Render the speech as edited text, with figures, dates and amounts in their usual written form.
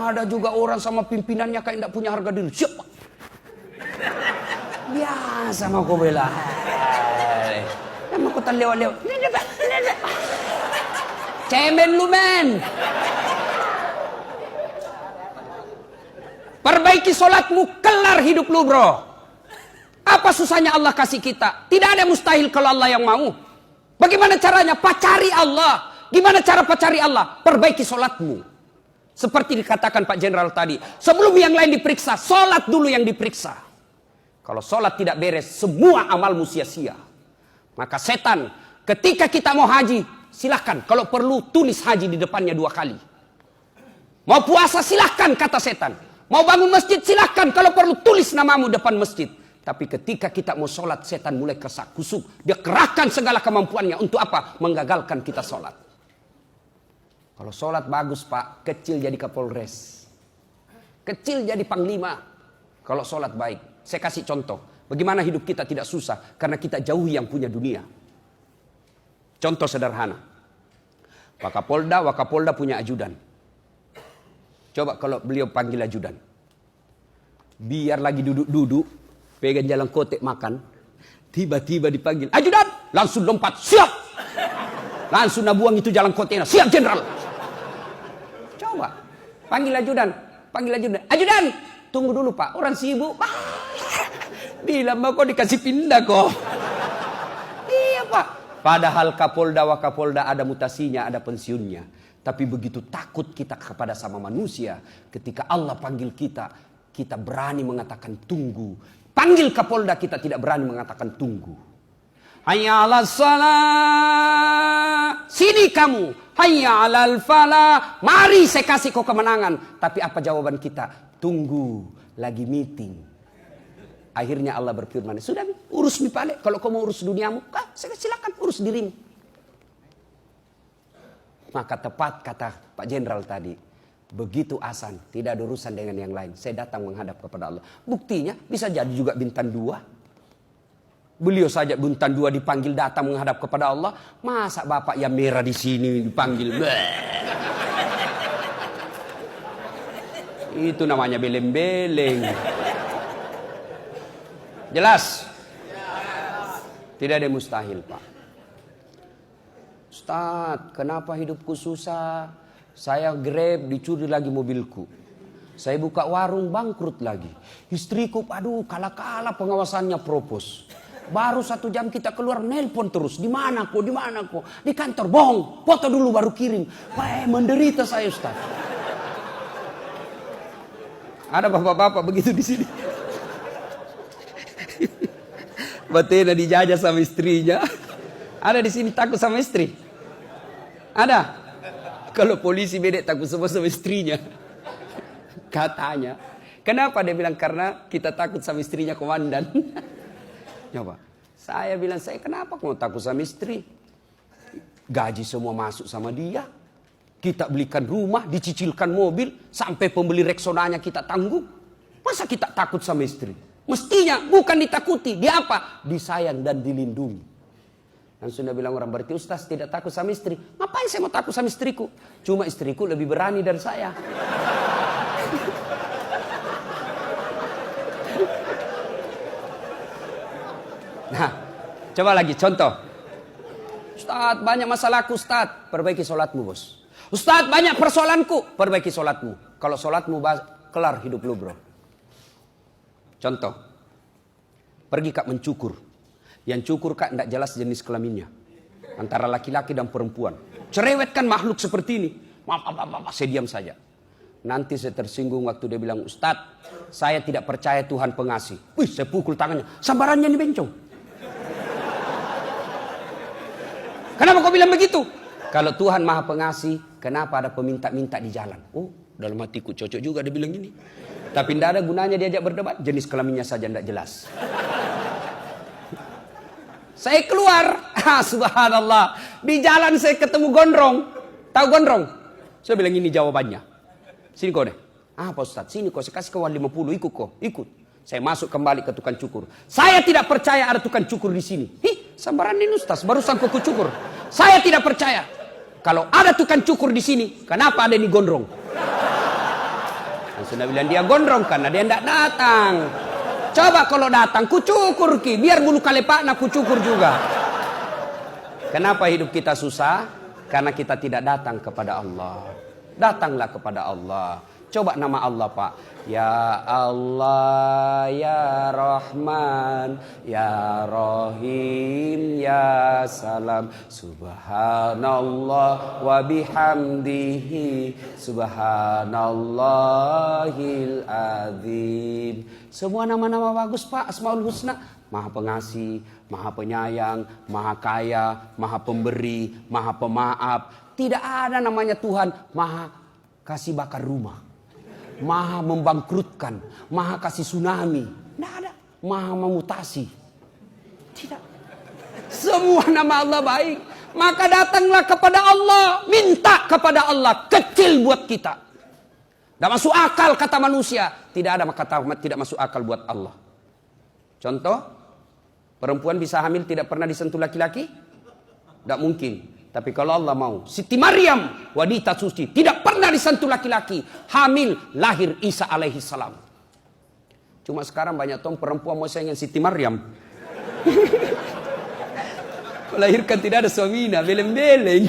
Ada juga orang sama pimpinannya kayak tidak punya harga diri. Siapa? Biasa mau kau bela. Mau kau lewat-lewat. Cemen lu men. Perbaiki sholatmu, kelar hidup lu bro. Apa susahnya Allah kasih kita? Tidak ada mustahil kalau Allah yang mau. Bagaimana caranya? Pacari Allah. Gimana cara pacari Allah? Perbaiki sholatmu. Seperti dikatakan Pak Jenderal tadi. Sebelum yang lain diperiksa, sholat dulu yang diperiksa. Kalau sholat tidak beres, semua amalmu sia-sia. Maka setan, ketika kita mau haji, silahkan. Kalau perlu, tulis haji di depannya 2 kali. Mau puasa, silahkan kata setan. Mau bangun masjid, silahkan. Kalau perlu, tulis namamu depan masjid. Tapi ketika kita mau sholat, setan mulai kesak kusuk. Dia kerahkan segala kemampuannya. Untuk apa? Menggagalkan kita sholat. Kalau sholat bagus Pak, kecil jadi Kapolres. Kecil jadi Panglima. Kalau sholat baik. Saya kasih contoh. Bagaimana hidup kita tidak susah. Karena kita jauhi yang punya dunia. Contoh sederhana. Wakapolda punya ajudan. Coba kalau beliau panggil ajudan. Biar lagi duduk-duduk. Pegang jalan kotek makan. Tiba-tiba dipanggil. Ajudan! Langsung lompat. Siap! Langsung nabuang itu jalan koteknya. Siap Jenderal! Coba. Panggil ajudan. Ajudan! Tunggu dulu Pak. Orang sibuk. Bilang kok dikasih pindah kok. Iya Pak. Padahal Wakapolda ada mutasinya, ada pensiunnya. Tapi begitu takut kita kepada sama manusia. Ketika Allah panggil kita, kita berani mengatakan tunggu. Panggil Kapolda, kita tidak berani mengatakan tunggu. Hayya 'alas shalah. Sini kamu. Hayya 'alal falah. Mari saya kasih kau kemenangan. Tapi apa jawaban kita? Tunggu. Lagi meeting. Akhirnya Allah berfirman, sudah urus mi pale. Kalau kau mau urus duniamu, silakan urus dirimu. Maka tepat kata Pak Jenderal tadi. Begitu asan, tidak ada urusan dengan yang lain. Saya datang menghadap kepada Allah. Buktinya bisa jadi juga bintang 2. Beliau saja bintang 2 dipanggil datang menghadap kepada Allah. Masa bapak yang merah di sini dipanggil? Itu namanya beleng-beleng. Jelas? Tidak ada mustahil Pak. Ustaz, kenapa hidupku susah? Saya Grab, dicuri lagi mobilku. Saya buka warung, bangkrut lagi. Istriku, aduh, kala-kala pengawasannya propos. Baru 1 jam kita keluar, nelpon terus. Di mana kok? Di kantor, bohong. Foto dulu baru kirim. Wah, menderita saya Ustaz. Ada bapak-bapak begitu di sini. Batena dijajah sama istrinya. Ada di sini takut sama istri? Ada? Kalau polisi bedek takut sama istrinya. Katanya. Kenapa dia bilang? Karena kita takut sama istrinya komandan. Coba. Saya bilang, kenapa kamu takut sama istri? Gaji semua masuk sama dia. Kita belikan rumah, dicicilkan mobil. Sampai pembeli Rexonanya kita tanggung. Masa kita takut sama istri? Mestinya bukan ditakuti. Dia apa? Disayang dan dilindungi. Dan sudah bilang orang, berarti Ustaz tidak takut sama istri. Ngapain saya mau takut sama istriku? Cuma istriku lebih berani dari saya. Nah, coba lagi contoh. Ustaz, banyak masalahku Ustaz. Perbaiki sholatmu bos. Ustaz, banyak persoalanku. Perbaiki sholatmu. Kalau sholatmu kelar hidup lu bro. Contoh. Pergi kak mencukur. Yang cukur kak tidak jelas jenis kelaminnya. Antara laki-laki dan perempuan. Cerewetkan makhluk seperti ini. Maaf, saya diam saja. Nanti saya tersinggung waktu dia bilang, Ustaz, saya tidak percaya Tuhan pengasih. Wih, saya pukul tangannya. Sabarannya nih bencong. Kenapa kau bilang begitu? Kalau Tuhan maha pengasih, kenapa ada peminta-minta di jalan? Oh, dalam hatiku cocok juga dia bilang gini. Tapi tidak ada gunanya diajak berdebat. Jenis kelaminnya saja tidak jelas. Saya keluar, subhanallah. Di jalan saya ketemu gondrong. Tahu gondrong? Saya bilang ini jawabannya. Sini kau deh. Apa Ustaz? Sini kau, saya kasih kawan 50, ikut kau. Ikut. Saya masuk kembali ke tukang cukur. Saya tidak percaya ada tukang cukur di sini. Sambaran ini Ustaz, barusan kau cukur. Saya tidak percaya. Kalau ada tukang cukur di sini, kenapa ada ini gondrong? Langsung Nabi bilang, dia gondrong karena dia tidak datang. Coba kalau datang, kucukur ki, biar bulu kalepakna kucukur juga. Kenapa hidup kita susah? Karena kita tidak datang kepada Allah. Datanglah kepada Allah. Coba nama Allah, Pak. Ya Allah, ya Rahman, ya Rahim, ya Salam. Subhanallah wa bihamdihi, subhanallahil azim. Semua nama-nama bagus, Pak. Asmaul Husna. Maha pengasih, maha penyayang, maha kaya, maha pemberi, maha pemaaf. Tidak ada namanya Tuhan maha kasih bakar rumah, maha membangkrutkan, maha kasih tsunami. Tidak ada. Maha memutasi. Tidak. Semua nama Allah baik. Maka datanglah kepada Allah. Minta kepada Allah. Kecil buat kita. Tidak masuk akal kata manusia. Tidak ada kata tidak masuk akal buat Allah. Contoh. Perempuan bisa hamil tidak pernah disentuh laki-laki? Tidak mungkin. Tapi kalau Allah mau. Siti Maryam, wanita suci, tidak pernah disentuh laki-laki. Hamil, lahir Isa alaihi salam. Cuma sekarang banyak perempuan mau sayang Siti Maryam. Melahirkan tidak ada suaminya, beleng-beleng.